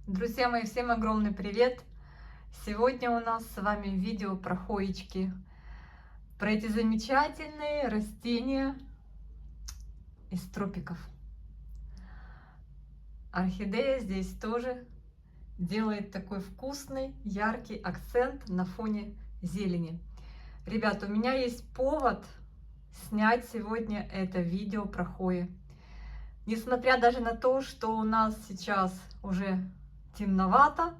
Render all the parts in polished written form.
Друзья мои, всем огромный привет! Сегодня у нас с вами видео про хоечки, про эти замечательные растения из тропиков. Орхидея здесь тоже делает такой вкусный, яркий акцент на фоне зелени. Ребят, у меня есть повод снять сегодня это видео про хои. Несмотря даже на то, что у нас сейчас уже темновато,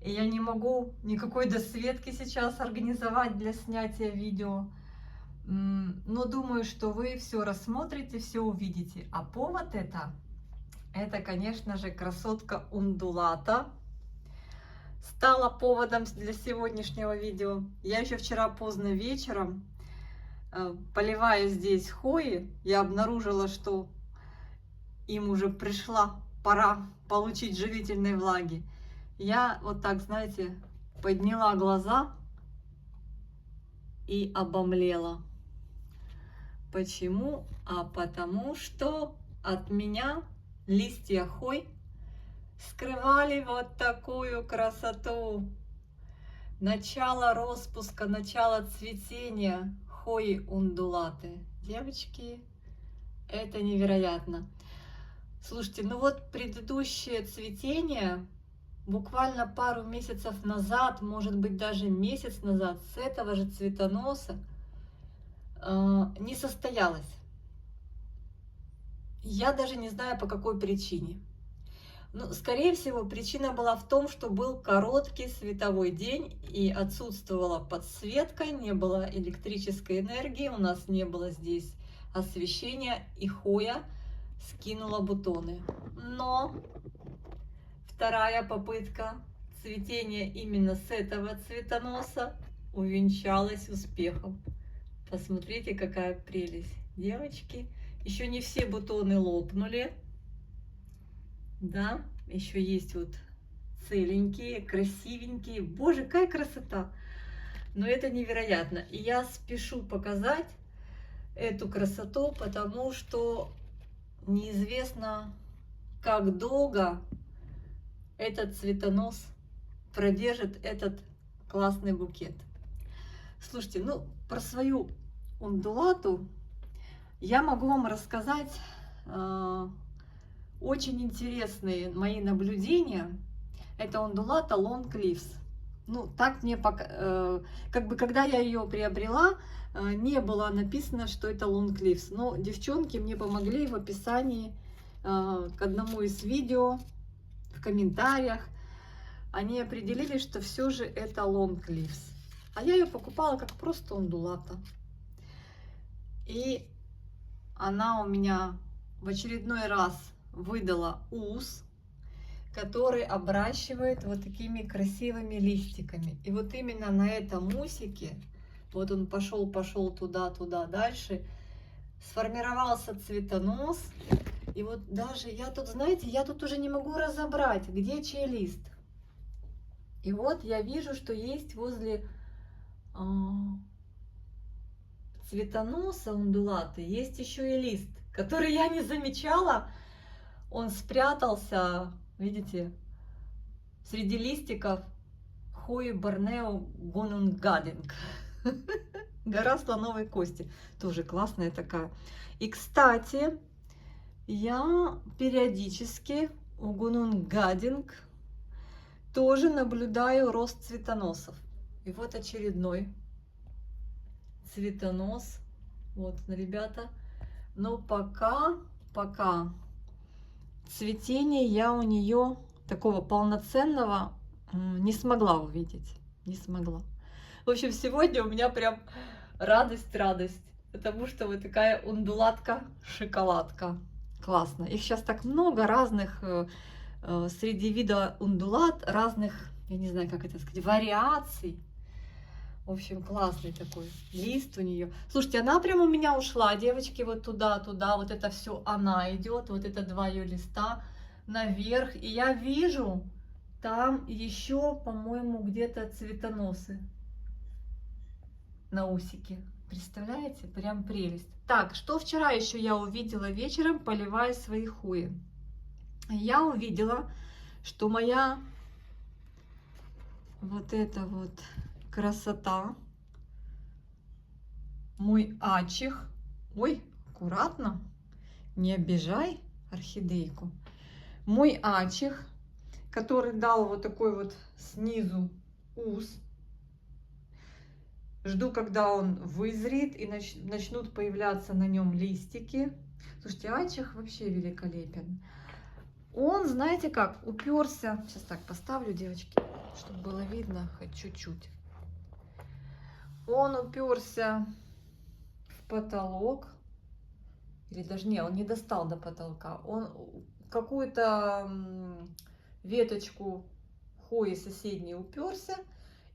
и я не могу никакой досветки сейчас организовать для снятия видео. Но думаю, что вы все рассмотрите, все увидите. А повод это, конечно же, красотка ундулата стала поводом для сегодняшнего видео. Я еще вчера поздно вечером, поливая здесь хои, я обнаружила, что им уже пришла пора получить живительной влаги. Я вот так, знаете, подняла глаза и обомлела. Почему? А потому что от меня листья хой скрывали вот такую красоту. Начало распуска, начало цветения хои ундулаты. Девочки, это невероятно. Слушайте, ну вот предыдущее цветение буквально пару месяцев назад, может быть даже месяц назад, с этого же цветоноса не состоялось. Я даже не знаю, по какой причине. Но, скорее всего, причина была в том, что был короткий световой день и отсутствовала подсветка, не было электрической энергии, у нас не было здесь освещения, и хоя скинула бутоны. Но вторая попытка цветения именно с этого цветоноса увенчалась успехом. Посмотрите, какая прелесть, девочки. Еще не все бутоны лопнули. Да, еще есть вот целенькие, красивенькие. Боже, какая красота! Но это невероятно. И я спешу показать эту красоту, потому что неизвестно, как долго этот цветонос продержит этот классный букет. Слушайте, ну про свою ундулату я могу вам рассказать очень интересные мои наблюдения. Это ундулата Long Leaves. Ну, так мне пока, как бы, когда я ее приобрела, не было написано, что это Long Leaves. Но девчонки мне помогли в описании к одному из видео, в комментариях. Они определили, что все же это Long Leaves. А я ее покупала как просто ундулата. И она у меня в очередной раз выдала ус, который обращивает вот такими красивыми листиками. И вот именно на этом усике, вот он пошел туда, дальше, сформировался цветонос. И вот даже я тут, знаете, я тут уже не могу разобрать, где чей лист. И вот я вижу, что есть возле цветоноса ундулаты есть еще и лист, который я не замечала. Он спрятался, видите, среди листиков хои Борнео Гонунгадинг. Гора слоновой кости. Тоже классная такая. И, кстати, я периодически у Гонунгадинг тоже наблюдаю рост цветоносов. И вот очередной цветонос. Вот, ребята. Но пока цветения я у нее такого полноценного не смогла увидеть. Не смогла. В общем, сегодня у меня прям радость, потому что вот такая ундулатка-шоколадка. Классно. Их сейчас так много разных, среди вида ундулат, разных, я не знаю, как это сказать, вариаций. В общем, классный такой лист у нее. Слушайте, она прям у меня ушла, девочки, вот туда, вот это все она идет, вот это два ее листа наверх. И я вижу там еще, по-моему, где-то цветоносы на усике. Представляете? Прям прелесть. Так, что вчера еще я увидела вечером, поливая свои хои? Я увидела, что моя вот эта вот красота, мой ачих, ой, аккуратно, не обижай орхидейку, мой ачих, который дал вот такой вот снизу ус. Жду, когда он вызреет и начнут появляться на нем листики. Слушайте, ачих вообще великолепен. Он, знаете как, уперся. Сейчас так поставлю, девочки, чтобы было видно хоть чуть-чуть. Он уперся в потолок. Или даже не, он не достал до потолка. Он какую-то веточку хвои соседней уперся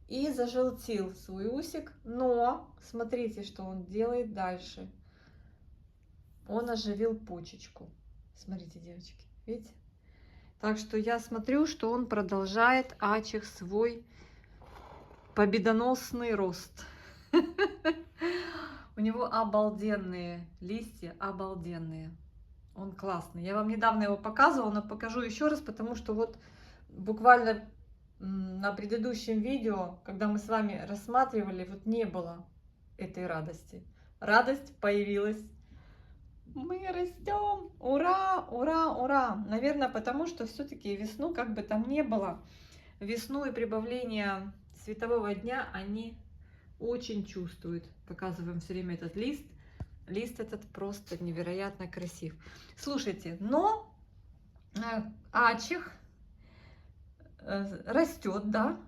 и зажелтил свой усик. Но смотрите, что он делает дальше. Он оживил почечку. Смотрите, девочки, видите? Так что я смотрю, что он продолжает ачих свой победоносный рост. У него обалденные листья, обалденные. Он классный. Я вам недавно его показывала, но покажу еще раз, потому что вот буквально на предыдущем видео, когда мы с вами рассматривали, вот не было этой радости. Радость появилась. Мы растем! Ура! Ура! Ура! Наверное, потому что все-таки весну, как бы там ни было, весну и прибавление светового дня они очень чувствуют. Показываем все время этот лист. Лист этот просто невероятно красив. Слушайте, но ачих растет, да,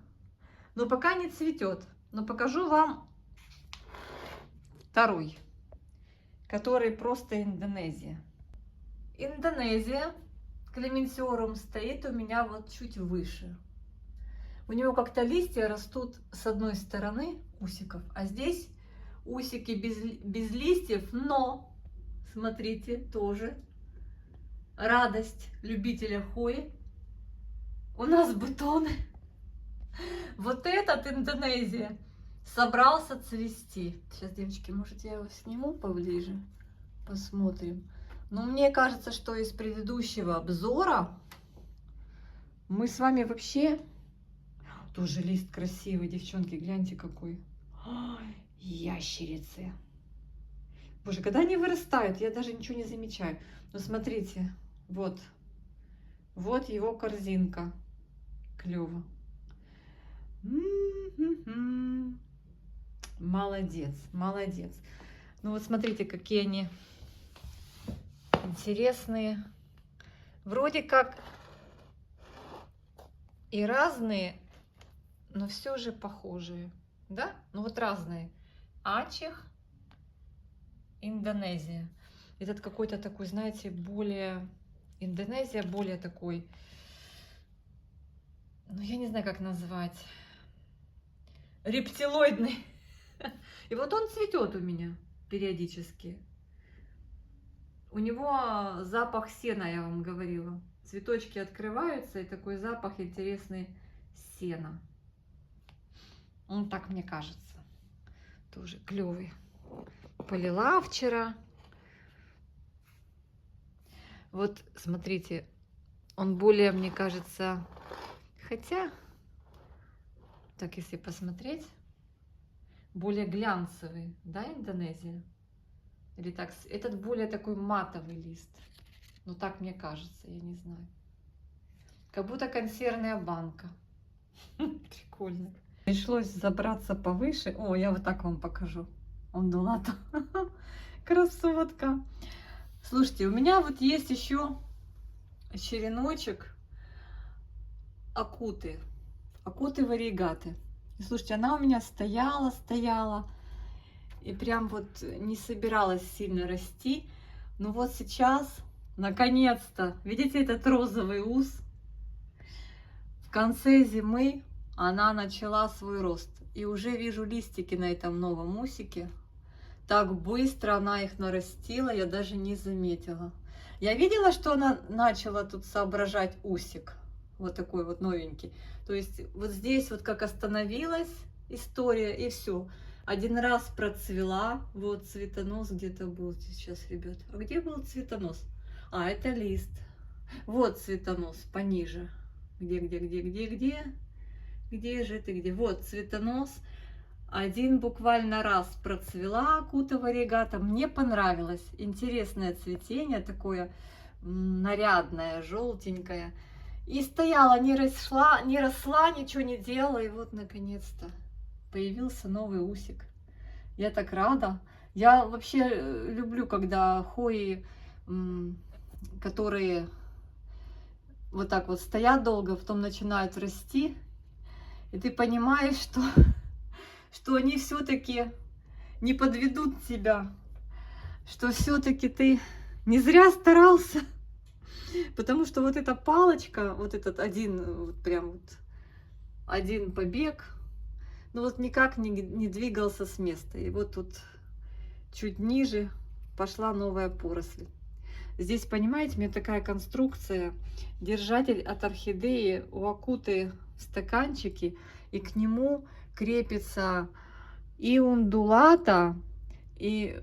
но пока не цветет. Но покажу вам второй, который просто Индонезия. Индонезия Клементиорум стоит у меня вот чуть выше. У него как-то листья растут с одной стороны усиков, а здесь усики без листьев, но, смотрите, тоже радость любителя хвои. У нас бутоны. Вот этот Индонезия собрался цвести. Сейчас, девочки, может, я его сниму поближе? Посмотрим. Но мне кажется, что из предыдущего обзора мы с вами вообще... Тоже лист красивый, девчонки, гляньте какой. Ой, ящерицы. Боже, когда они вырастают, я даже ничего не замечаю. Но смотрите, вот. Вот его корзинка. Клево. Молодец, молодец. Ну вот смотрите, какие они интересные. Вроде как и разные, но все же похожие. Да? Ну вот разные. Ачих, Индонезия. Этот какой-то такой, знаете, более... Индонезия более такой... Ну, я не знаю, как назвать. Рептилоидный. И вот он цветет у меня периодически. У него запах сена, я вам говорила. Цветочки открываются, и такой запах интересный сена. Он так мне кажется. Тоже клевый. Полила вчера. Вот, смотрите, он более, мне кажется... Хотя, так если посмотреть, более глянцевый, да, Индонезия? Или так, этот более такой матовый лист. Ну так мне кажется, я не знаю. Как будто консервная банка. Прикольно. Пришлось забраться повыше. О, я вот так вам покажу. Ондулата. Красотка. Слушайте, у меня вот есть еще череночек акуты варигаты. И слушайте, она у меня стояла и прям вот не собиралась сильно расти. Но вот сейчас, наконец-то, видите этот розовый ус? В конце зимы она начала свой рост. И уже вижу листики на этом новом усике. Так быстро она их нарастила, я даже не заметила. Я видела, что она начала тут соображать усик. Вот такой вот новенький. То есть вот здесь вот как остановилась история, и все. Один раз процвела. Вот цветонос где-то был сейчас, ребят. А где был цветонос? А, это лист. Вот цветонос пониже. Где же ты, где? Вот, цветонос. Один буквально раз процвела акута варигата. Мне понравилось. Интересное цветение, такое нарядное, желтенькое. И стояла, не росла, ничего не делала. И вот, наконец-то, появился новый усик. Я так рада. Я вообще люблю, когда хвои, которые вот так вот стоят долго, потом начинают расти. И ты понимаешь, что они все-таки не подведут тебя, что все-таки ты не зря старался, потому что вот эта палочка, вот этот один, вот прям вот один побег, ну вот никак не двигался с места. И вот тут чуть ниже пошла новая поросль. Здесь, понимаете, у меня такая конструкция, держатель от орхидеи у акуты в стаканчике, и к нему крепится и ундулата, и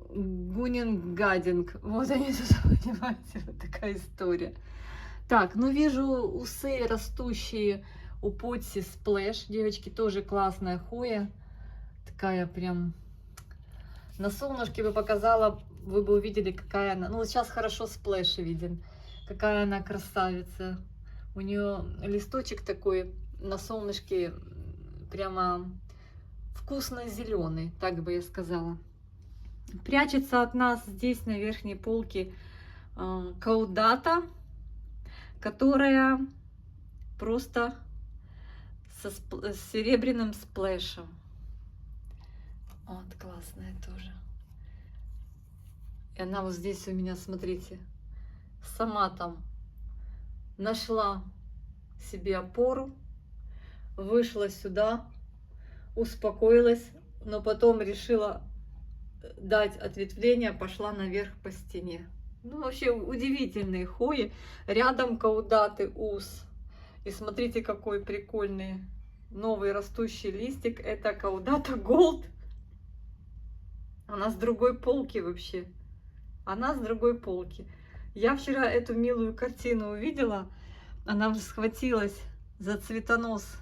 гунингадинг. Вот они тут, понимаете, вот такая история. Так, ну вижу усы растущие у Потси Сплэш. Девочки, тоже классная хвоя. Такая прям на солнышке бы показала, вы бы увидели, какая она. Ну вот сейчас хорошо Сплэш виден. Какая она красавица. У нее листочек такой на солнышке прямо вкусно-зеленый, так бы я сказала. Прячется от нас здесь на верхней полке каудата, которая просто с серебряным сплэшем. Вот, классная тоже. И она вот здесь у меня, смотрите, сама там нашла себе опору, вышла сюда, успокоилась, но потом решила дать ответвление, пошла наверх по стене. Ну, вообще удивительные хвои. Рядом каудаты ус. И смотрите, какой прикольный новый растущий листик. Это каудата Голд. Она с другой полки вообще. Она с другой полки. Я вчера эту милую картину увидела. Она схватилась за цветонос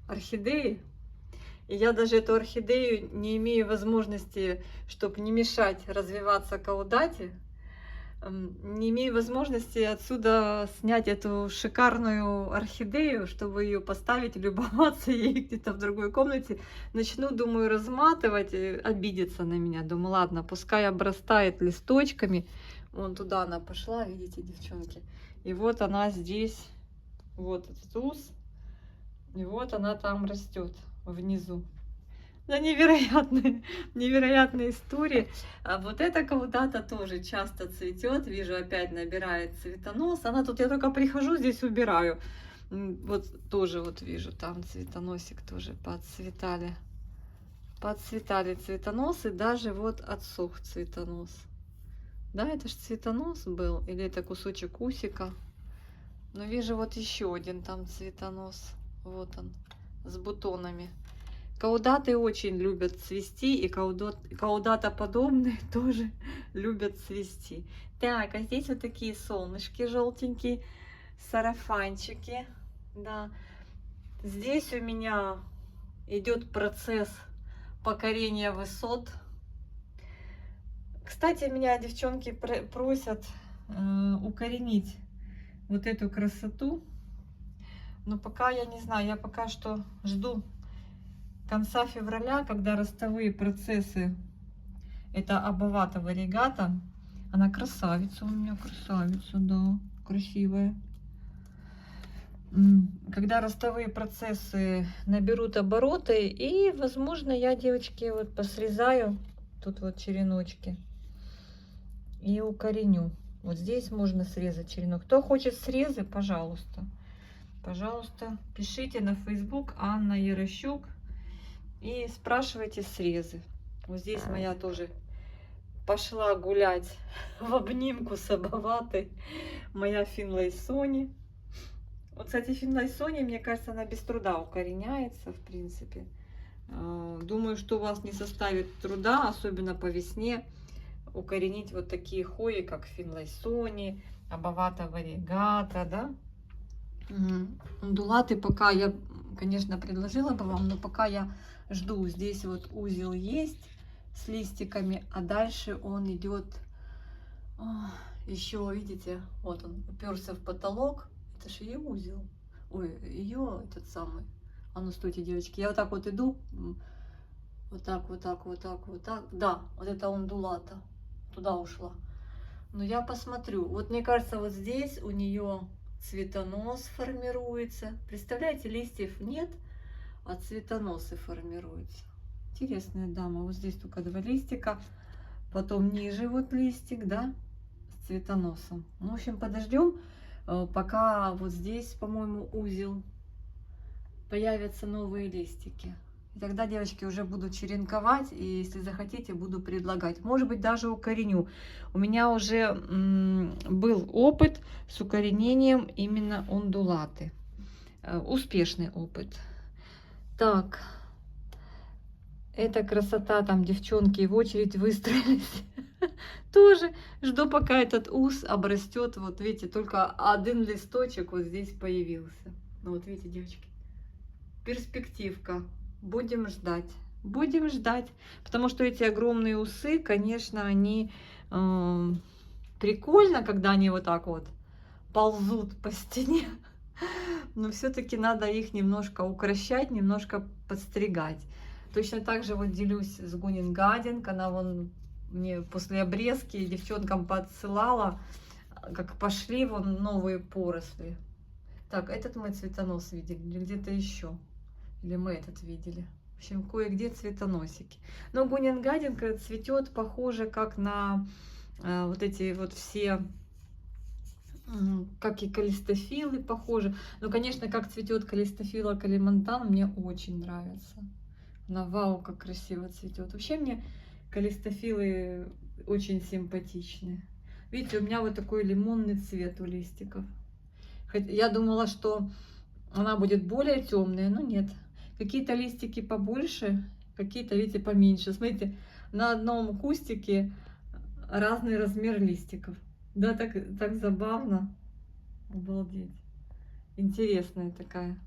орхидеи. И я даже эту орхидею не имею возможности, чтобы не мешать развиваться каудате, не имею возможности отсюда снять эту шикарную орхидею, чтобы ее поставить, любоваться ей где-то в другой комнате. Начну, думаю, разматывать, обидеться на меня. Думаю, ладно, пускай обрастает листочками. Вон туда она пошла, видите, девчонки. И вот она здесь, вот этот ус, и вот она там растет внизу. Да, невероятная история. А вот эта каудата тоже часто цветет. Вижу, опять набирает цветонос. Она тут, я только прихожу, здесь убираю. Вот тоже вот вижу, там цветоносик тоже подцветали. Подцветали цветоносы, даже вот отсох цветонос. Да, это ж цветонос был, или это кусочек усика. Но вижу вот еще один там цветонос. Вот он, с бутонами. Каудаты очень любят цвести, и каудатоподобные тоже любят цвести. Так, а здесь вот такие солнышки желтенькие, сарафанчики. Да. Здесь у меня идет процесс покорения высот. Кстати, меня девчонки просят укоренить вот эту красоту. Но пока я не знаю, я пока что жду конца февраля, когда ростовые процессы, это Обовата варигата, она красавица у меня, красавица, да, красивая. Когда ростовые процессы наберут обороты, и, возможно, я, девочки, вот посрезаю тут вот череночки и укореню. Вот здесь можно срезать черенок. Кто хочет срезы, пожалуйста. Пожалуйста, пишите на Facebook Анна Ярощук и спрашивайте срезы. Вот здесь моя тоже пошла гулять в обнимку с Обоватой моя Финлайсони. Вот, кстати, Финлайсони, мне кажется, она без труда укореняется, в принципе. Думаю, что у вас не составит труда, особенно по весне, укоренить вот такие хвои, как Финлайсони, Абавата варигата, да? Ундулаты пока я, конечно, предложила бы вам, но пока я жду. Здесь вот узел есть с листиками, а дальше он идет еще, видите, вот он уперся в потолок. Это же ее узел. Ой, ее этот самый. А ну стойте, девочки, я вот так вот иду. Вот так, вот так, вот так, вот так. Да, вот это ундулата. Туда ушла. Но я посмотрю. Вот мне кажется, вот здесь у нее цветонос формируется. Представляете, листьев нет, а цветоносы формируются. Интересная дама. Вот здесь только 2 листика. Потом ниже вот листик, да, с цветоносом. Ну, в общем, подождем, пока вот здесь, по-моему, узел. Появятся новые листики. И тогда, девочки, уже буду черенковать, и если захотите, буду предлагать. Может быть, даже укореню. У меня уже был опыт с укоренением именно ундулаты. Успешный опыт. Так, эта красота, там девчонки в очередь выстроились. Тоже жду, пока этот ус обрастет. Вот видите, только 1 листочек вот здесь появился. Ну вот видите, девочки, перспективка. Будем ждать. Будем ждать. Потому что эти огромные усы, конечно, они прикольно, когда они вот так вот ползут по стене. Но все-таки надо их немножко укращать, немножко подстригать. Точно так же вот делюсь с Гунин-Гадинг. Она вон мне после обрезки девчонкам подсылала, как пошли вон новые поросли. Так, этот мы цветонос видели или где-то еще? Или мы этот видели? В общем, кое-где цветоносики. Но Гунин-Гадинг цветет похоже как на вот эти вот все, как и калистофилы похожи. Но, конечно, как цветет калистофила калимантан, мне очень нравится. Она, вау, как красиво цветет. Вообще мне калистофилы очень симпатичны. Видите, у меня вот такой лимонный цвет у листиков. Я думала, что она будет более темная, но нет. Какие-то листики побольше, какие-то, видите, поменьше. Смотрите, на одном кустике разный размер листиков. Да, так забавно. Обалдеть. Интересная такая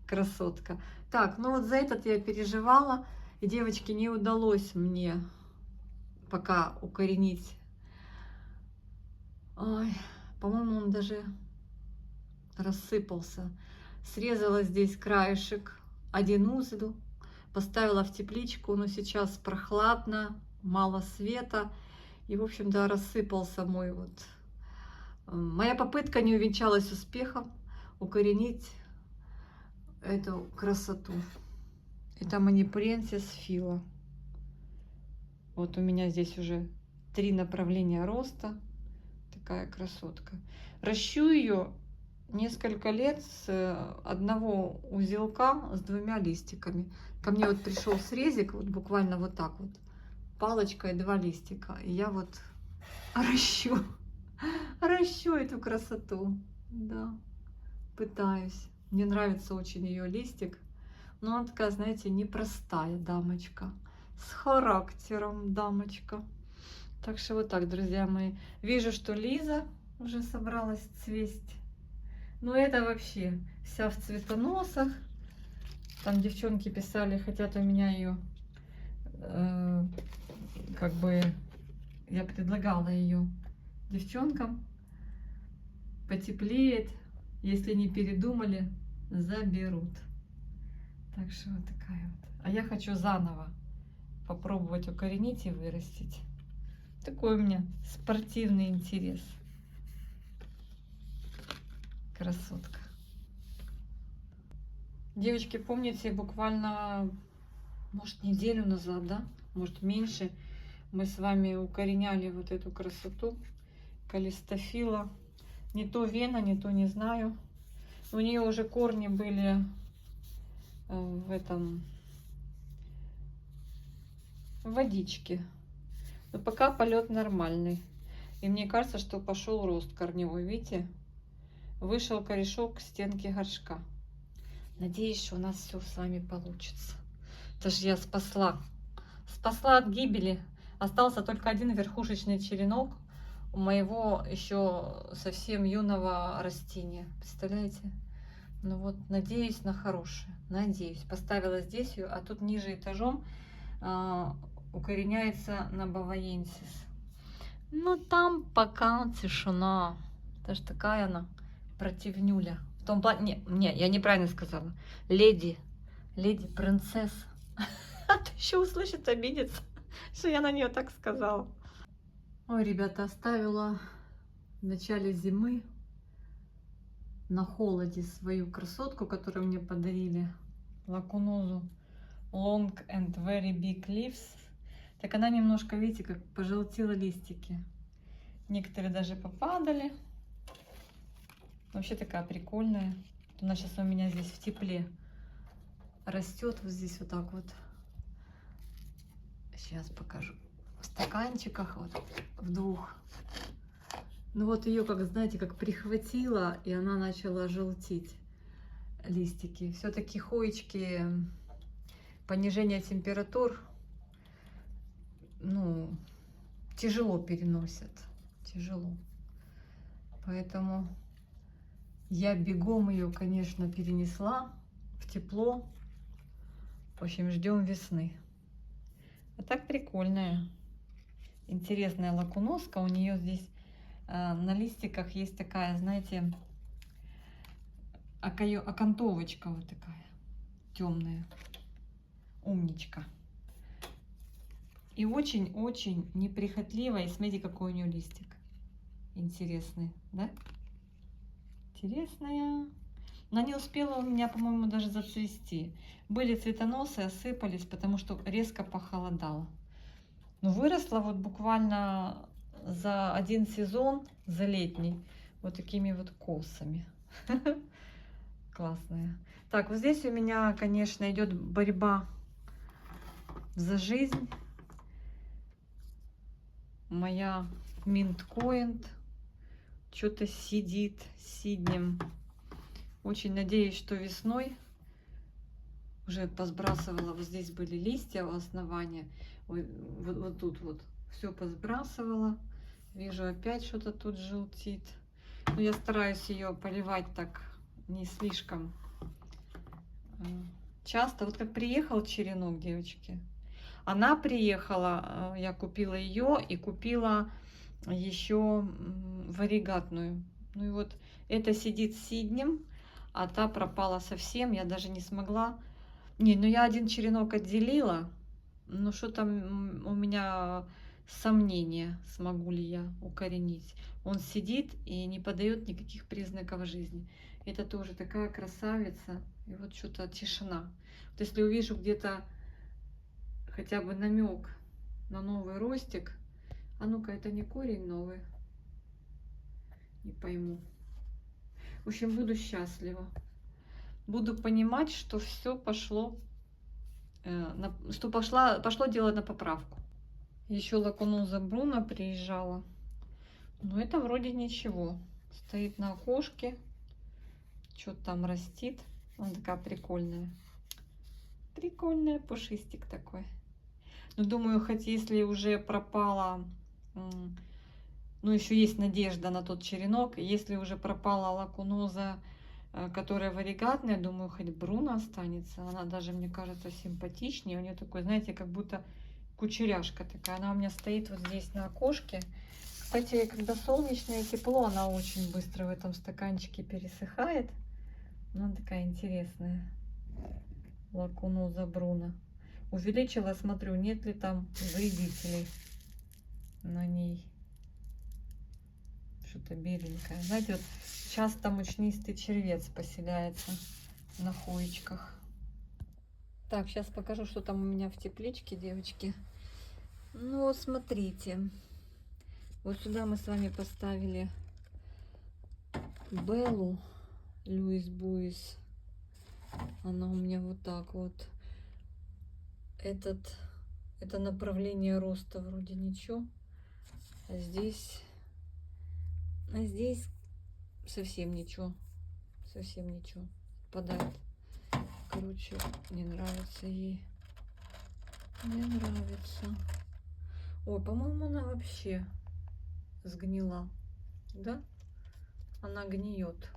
красотка. Так, ну вот за этот я переживала. И, девочки, не удалось мне пока укоренить. Ой, по-моему, он даже рассыпался. Срезала здесь краешек, 1 узел, поставила в тепличку, но сейчас прохладно, мало света. И, в общем, да, рассыпался мой вот. Моя попытка не увенчалась успехом укоренить эту красоту. Это Манипуренсис фила. Вот у меня здесь уже 3 направления роста. Такая красотка. Ращу ее несколько лет с 1 узелка с 2 листиками. Ко мне вот пришел срезик, вот буквально вот так вот, палочкой 2 листика. И я вот ращу эту красоту. Да, пытаюсь. Мне нравится очень ее листик. Но она такая, знаете, непростая дамочка. С характером дамочка. Так что вот так, друзья мои. Вижу, что Лиза уже собралась цвесть. Ну это вообще вся в цветоносах. Там девчонки писали, хотят у меня ее, как бы, я предлагала ее девчонкам. Потеплеет, если не передумали, заберут. Так что вот такая вот. А я хочу заново попробовать укоренить и вырастить. Такой у меня спортивный интерес. Красотка. Девочки, помните, буквально, может, неделю назад, да? Может, меньше, мы с вами укореняли вот эту красоту калистофила. Не то вена, не то не знаю. У нее уже корни были в этом, в водичке. Но пока полет нормальный. И мне кажется, что пошел рост корневой. Видите? Вышел корешок к стенке горшка. Надеюсь, что у нас все с вами получится. Это же я спасла. Спасла от гибели. Остался только 1 верхушечный черенок. у моего еще совсем юного растения. Представляете? Ну вот, надеюсь на хорошее. Надеюсь. Поставила здесь ее, а тут ниже этажом укореняется на бавоенсис. Ну там пока тишина. Даже такая она противнюля. В том плане... Не, я неправильно сказала. Леди, принцесса. А то еще услышит, обидится, что я на нее так сказала. Ой, ребята, оставила в начале зимы на холоде свою красотку, которую мне подарили. Лакунозу Long and Very Big Leaves. Так она немножко, видите, как пожелтела листики. Некоторые даже попадали. Вообще такая прикольная. Она сейчас у меня здесь в тепле растет. Вот здесь вот так вот. Сейчас покажу. В стаканчиках вот в двух. Ну вот ее, как знаете, как прихватила, и она начала желтеть листики. Все-таки хоечки, понижение температур, ну, тяжело переносят. Тяжело. Поэтому я бегом ее, конечно, перенесла в тепло. В общем, ждем весны. А так прикольная. Интересная лакуноска. У нее здесь на листиках есть такая, знаете, окантовочка вот такая темная. Умничка. И очень-очень неприхотливая. И смотрите, какой у нее листик. Интересный, да? Интересная. Она не успела у меня, по-моему, даже зацвести. Были цветоносы, осыпались, потому что резко похолодало. Но выросла вот буквально за один сезон, за летний, вот такими вот косами. Классная. Так, вот здесь у меня, конечно, идет борьба за жизнь. Моя минткоинт что-то сидит сиднем. Очень надеюсь, что весной уже посбрасывала. Вот здесь были листья у основания. Вот тут вот все посбрасывала. Вижу, опять что-то тут желтит. Но я стараюсь ее поливать так не слишком часто. Вот как приехал черенок, девочки. Она приехала, я купила ее и купила еще варигатную. Ну и вот это сидит сиднем, а та пропала совсем. Я даже не смогла. Не, ну я один черенок отделила. Ну что там у меня сомнения, смогу ли я укоренить. Он сидит и не подает никаких признаков жизни. Это тоже такая красавица. И вот что-то тишина. Вот если увижу где-то хотя бы намек на новый ростик. А ну-ка, это не корень новый? Не пойму. В общем, буду счастлива. Буду понимать, что все пошло, что пошло дело на поправку. Еще лакуноза Бруно приезжала. Но это вроде ничего. Стоит на окошке. Что-то там растит. Она такая прикольная. Прикольная, пушистик такой. Но думаю, хоть если уже пропала, ну еще есть надежда на тот черенок. Если уже пропала лакуноза, которая варигатная, думаю, хоть Бруно останется. Она даже, мне кажется, симпатичнее. У нее такой, знаете, как будто кучеряшка такая. Она у меня стоит вот здесь на окошке. Кстати, когда солнечное тепло, она очень быстро в этом стаканчике пересыхает. Ну, она такая интересная. Лакуноза Бруно. Увеличила, смотрю, нет ли там вредителей на ней. Что-то беленькое. Знаете, вот часто мучнистый червец поселяется на хоечках. Так, сейчас покажу, что там у меня в тепличке, девочки. Ну вот, смотрите. Вот сюда мы с вами поставили Беллу Луис Буис. Она у меня вот так вот. Это направление роста вроде ничего. А здесь совсем ничего. Совсем ничего. Падает. Короче, не нравится ей. Не нравится. Ой, по-моему, она вообще сгнила. Да? Она гниет.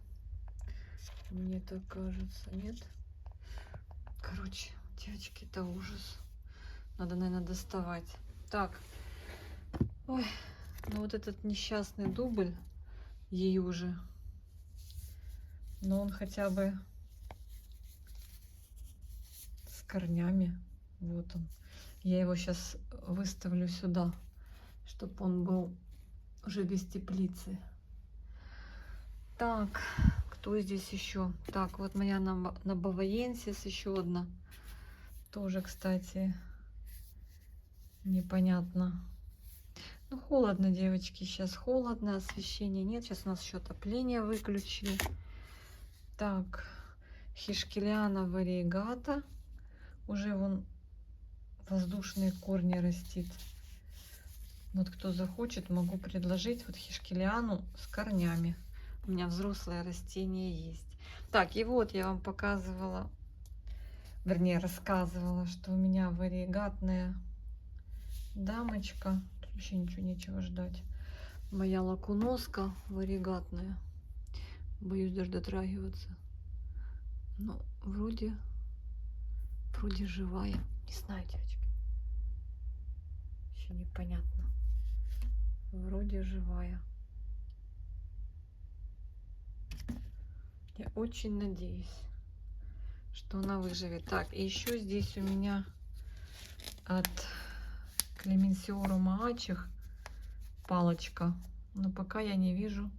Мне так кажется, нет? Короче, девочки, это ужас. Надо, наверное, доставать. Так. Ой, ну вот этот несчастный дубль ей уже. Но он хотя бы с корнями. Вот он. Я его сейчас выставлю сюда, чтобы он был уже без теплицы. Так, кто здесь еще? Так, вот моя набаваенсис, еще одна. Тоже, кстати, непонятно. Ну, холодно, девочки, сейчас холодно, освещения нет. Сейчас у нас еще отопление выключили. Так, хишкелиана вариегата. Уже вон воздушные корни растит. Вот кто захочет, могу предложить вот хишкелиану с корнями. У меня взрослое растение есть. Так, и вот я вам показывала, вернее рассказывала, что у меня вариегатная дамочка. Тут вообще нечего ждать. Моя лакуноска вариегатная. Боюсь даже дотрагиваться. Ну, вроде живая. Не знаю, девочки. Еще непонятно. Вроде живая. Я очень надеюсь, что она выживет. Так, и еще здесь у меня от Клеменсиорума Ачих палочка. Но пока я не вижу.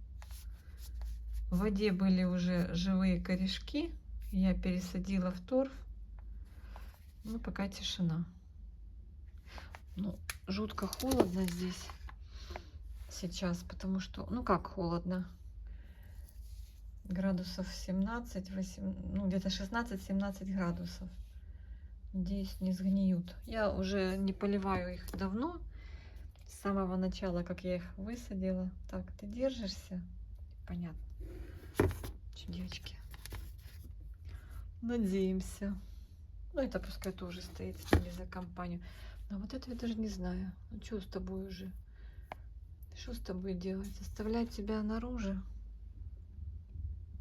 В воде были уже живые корешки. Я пересадила в торф. Ну, пока тишина. Ну, жутко холодно здесь сейчас, потому что, ну как холодно, градусов 17, 8, ну где-то 16-17 градусов. Надеюсь, не сгниют. Я уже не поливаю их давно, с самого начала, как я их высадила. Так, ты держишься? Понятно. Че, девочки, надеемся. Ну, это пускай тоже стоит с ними за компанию. Но вот это я даже не знаю. Ну, что с тобой уже? Что с тобой делать? Оставлять тебя наружу?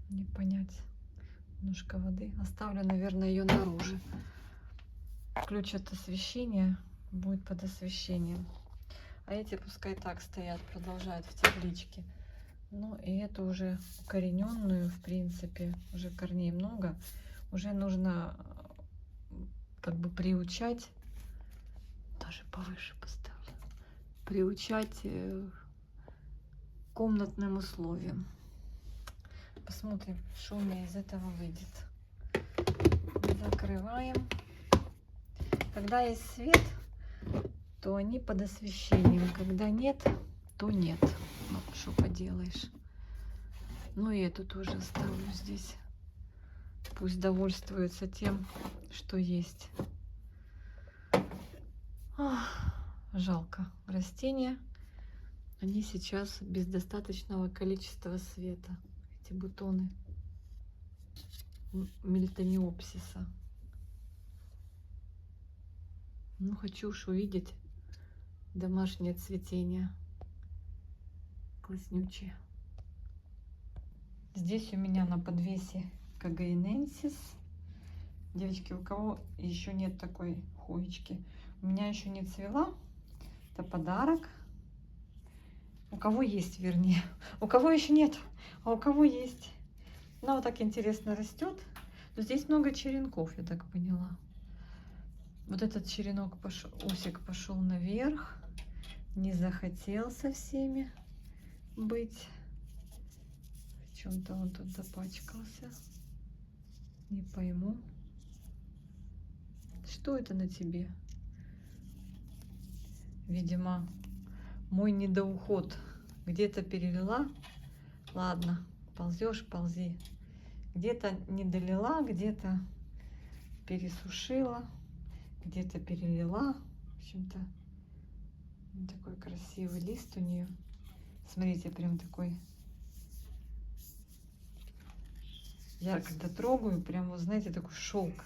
Не понять. Немножко воды. Оставлю, наверное, ее наружу. Включат освещение. Будет под освещением. А эти пускай так стоят, продолжают в тепличке. Ну, и эту уже укорененную, в принципе, уже корней много. Уже нужно как бы приучать. Даже повыше поставлю. Приучать комнатным условиям. Посмотрим, что у меня из этого выйдет. Закрываем. Когда есть свет, то они под освещением. Когда нет, то нет. Ну, что поделаешь. Ну и эту тоже оставлю здесь. Пусть довольствуются тем, что есть. Ах, жалко растения. Они сейчас без достаточного количества света. Эти бутоны мельтомиопсиса. Ну, хочу уж увидеть домашнее цветение. Класснючие. Здесь у меня на подвесе кагаиненсис. Девочки, у кого еще нет такой хоечки? У меня еще не цвела. Это подарок. У кого есть, вернее. У кого еще нет, а у кого есть. Она вот так интересно растет. Но здесь много черенков, я так поняла. Вот этот черенок пошел, усик пошел наверх. Не захотел со всеми быть. В чем-то он тут запачкался. Не пойму. Что это на тебе? Видимо, мой недоуход. Где-то перелила. Ладно, ползешь, ползи. Где-то не долила, где-то пересушила, где-то перелила. В общем-то, такой красивый лист у нее. Смотрите, прям такой. Я когда трогаю, прям, вот знаете, такой шелк.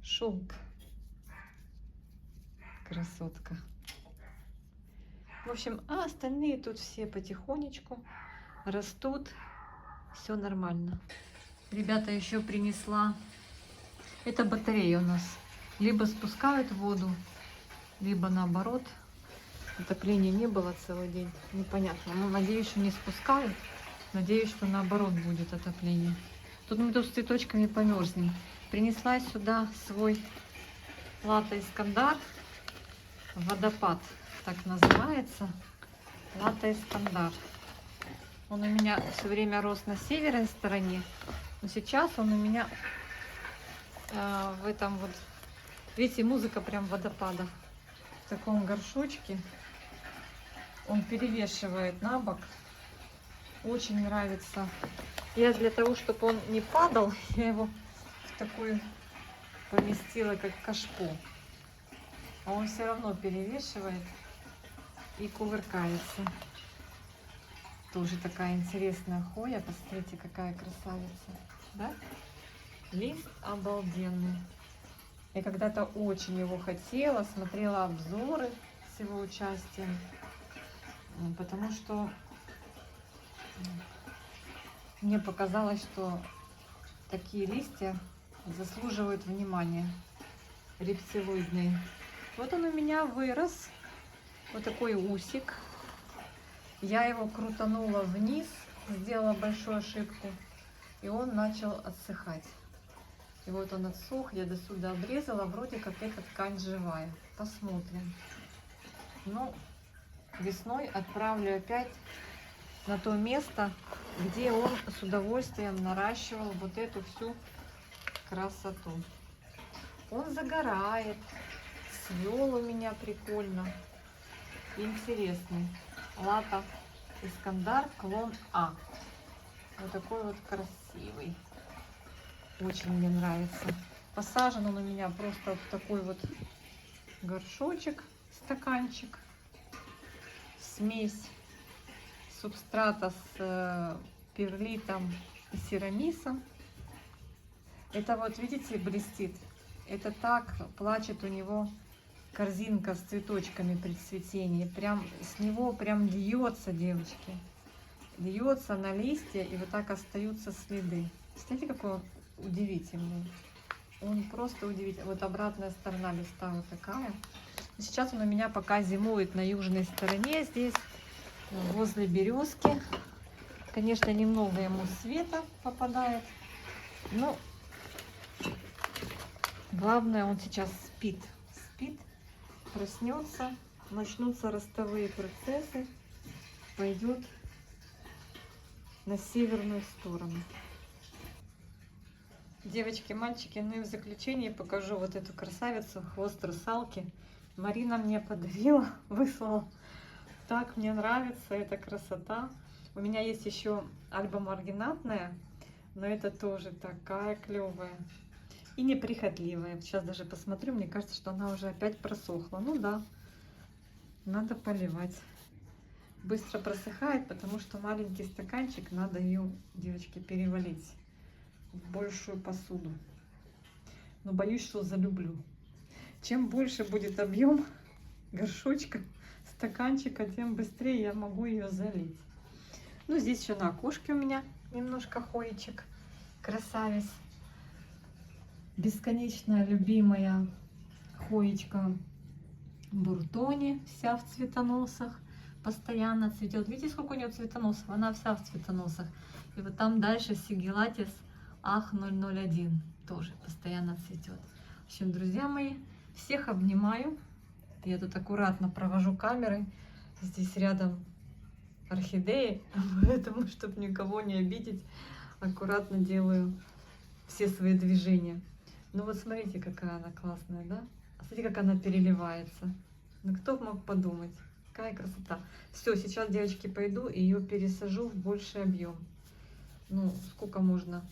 Шелк. Красотка. В общем, а остальные тут все потихонечку растут. Все нормально. Ребята, еще принесла. Это батарея у нас. Либо спускают воду, либо наоборот. Отопления не было целый день. Непонятно. Но надеюсь, что не спускают. Надеюсь, что наоборот будет отопление. Тут мы тут с цветочками померзнем. Принесла сюда свой латте Искандар. Водопад так называется. Латте Искандар. Он у меня все время рос на северной стороне. Но сейчас он у меня в этом вот... Видите, музыка прям водопада. В таком горшочке. Он перевешивает на бок. Очень нравится. Я для того, чтобы он не падал, я его в такую поместила, как кашпо. А он все равно перевешивает и кувыркается. Тоже такая интересная хоя. Посмотрите, какая красавица. Да? Лист обалденный. Я когда-то очень его хотела, смотрела обзоры с его участием. Потому что мне показалось, что такие листья заслуживают внимания. Рептилоидные. Вот он у меня вырос. Вот такой усик. Я его крутанула вниз, сделала большую ошибку. И он начал отсыхать. И вот он отсох, я до сюда обрезала. Вроде как эта ткань живая. Посмотрим. Ну, весной отправлю опять на то место, где он с удовольствием наращивал вот эту всю красоту. Он загорает. Цвел у меня прикольно. Интересный. Латте Искандар клон А. Вот такой вот красивый. Очень мне нравится. Посажен он у меня просто в такой вот горшочек, стаканчик. Смесь субстрата с перлитом и серамисом. Это вот, видите, блестит. Это так плачет у него корзинка с цветочками при цветении. Прям с него прям льется, девочки. Льется на листья, и вот так остаются следы. Смотрите, какой он удивительный. Он просто удивительный. Вот обратная сторона листа вот такая. Сейчас он у меня пока зимует на южной стороне, здесь, возле березки. Конечно, немного ему света попадает. Но главное, он сейчас спит. Спит, проснется, начнутся ростовые процессы, пойдет на северную сторону. Девочки, мальчики, ну и в заключение покажу вот эту красавицу, хвост русалки. Марина мне подарила, выслала. Так мне нравится эта красота. У меня есть еще альба-маргинатная, но это тоже такая клевая и неприхотливая. Сейчас даже посмотрю, мне кажется, что она уже опять просохла. Ну да, надо поливать. Быстро просыхает, потому что маленький стаканчик, надо ее, девочки, перевалить в большую посуду. Но боюсь, что залюблю. Чем больше будет объем горшочка, стаканчика, тем быстрее я могу ее залить. Ну, здесь еще на окошке у меня немножко хоечек. Красавец. Бесконечно любимая хоечка Буртони, вся в цветоносах. Постоянно цветет. Видите, сколько у нее цветоносов? Она вся в цветоносах. И вот там дальше Сигилатис Ах 001 тоже постоянно цветет. В общем, друзья мои, всех обнимаю. Я тут аккуратно провожу камерой. Здесь рядом орхидеи, поэтому, чтобы никого не обидеть, аккуратно делаю все свои движения. Ну вот смотрите, какая она классная, да? Смотрите, как она переливается. Ну кто мог подумать? Какая красота. Все, сейчас, девочки, пойду и ее пересажу в больший объем. Ну, сколько можно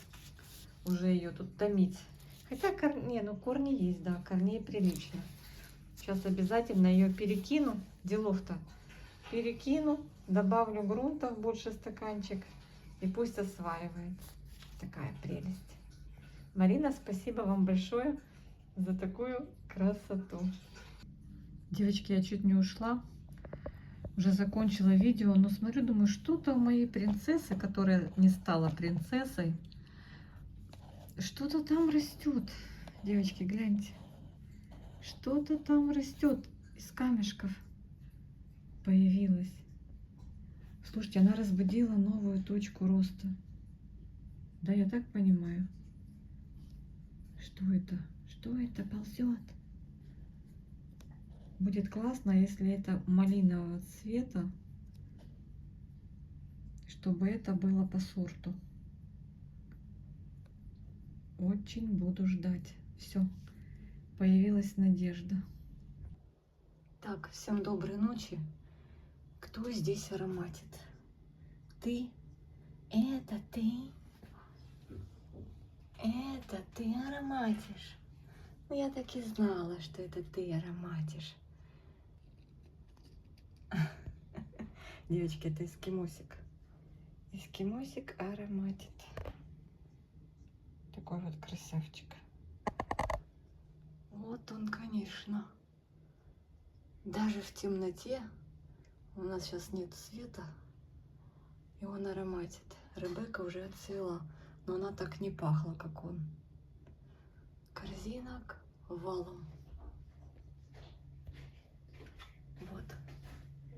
уже ее тут томить. Хотя, ну корни есть, да, корней прилично. Сейчас обязательно ее перекину. Делов-то. Перекину, добавлю грунта в больше стаканчик и пусть осваивает. Такая прелесть. Марина, спасибо вам большое за такую красоту. Девочки, я чуть не ушла. Уже закончила видео, но смотрю, думаю, что-то у моей принцессы, которая не стала принцессой, что-то там растет. Девочки, гляньте. Что-то там растет из камешков. Появилась. Слушайте, она разбудила новую точку роста. Да, я так понимаю. Что это? Что это ползет? Будет классно, если это малинового цвета, чтобы это было по сорту. Очень буду ждать. Все, появилась надежда. Так, всем доброй ночи. Кто здесь ароматит? Ты? Это ты? Это ты ароматишь? Ну, я так и знала, что это ты ароматишь. Девочки, это эскимосик. Эскимосик ароматит. Такой вот красавчик. Вот он, конечно. Даже в темноте, у нас сейчас нет света, и он ароматит. Ребекка уже отцвела, но она так не пахла, как он. Корзинок валом.